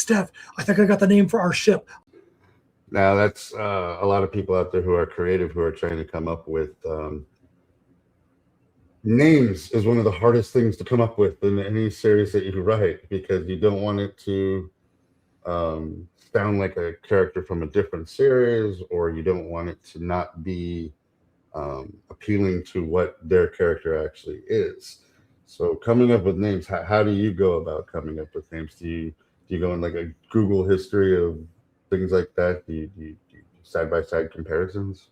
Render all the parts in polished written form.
Steph, I think I got the name for our ship. Now that's a lot of people out there who are creative, who are trying to come up with names is one of the hardest things to come up with in any series that you write, because you don't want it to sound like a character from a different series, or you don't want it to not be appealing to what their character actually is. So coming up with names, how do you go about coming up with names? Do you go in like a Google history of things like that? Do you side by side comparisons?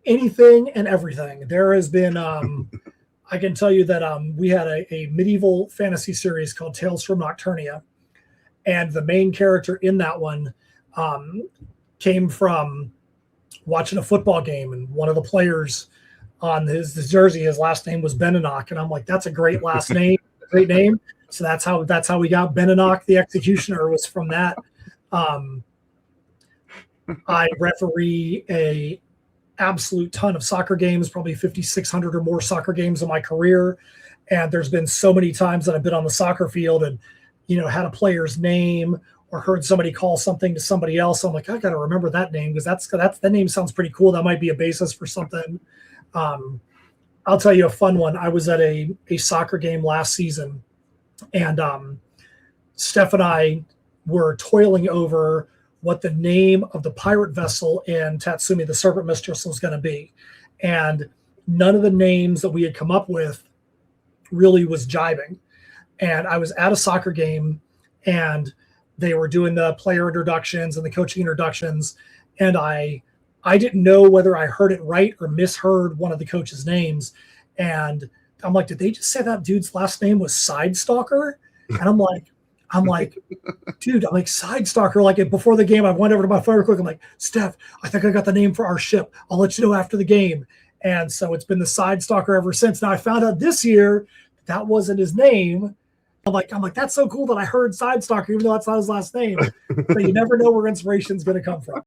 Anything and everything. There has been, I can tell you that we had a medieval fantasy series called Tales from Nocturnia, and the main character in that one came from watching a football game, and one of the players on his jersey, his last name was Beninock, and I'm like, that's a great last name, great name. So that's how we got Beninock the Executioner, was from that. I referee a absolute ton of soccer games, probably 5,600 or more soccer games in my career, and there's been so many times that I've been on the soccer field and had a player's name or heard somebody call something to somebody else. I'm like, I got to remember that name, because that name sounds pretty cool. That might be a basis for something. I'll tell you a fun one. I was at a soccer game last season, and Steph and I were toiling over what the name of the pirate vessel in Tatsumi, the Serpent Mistress, was going to be. And none of the names that we had come up with really was jibing. And I was at a soccer game, and they were doing the player introductions and the coaching introductions. And I didn't know whether I heard it right or misheard one of the coaches' names. And I'm like, did they just say that dude's last name was Sidestalker? And I'm like, dude, I'm like, Sidestalker. Like, before the game, I went over to my phone real quick. I'm like, Steph, I think I got the name for our ship. I'll let you know after the game. And so it's been the Sidestalker ever since. Now I found out this year that wasn't his name. I'm like, that's so cool that I heard Sidestalker, even though that's not his last name. So you never know where inspiration is going to come from.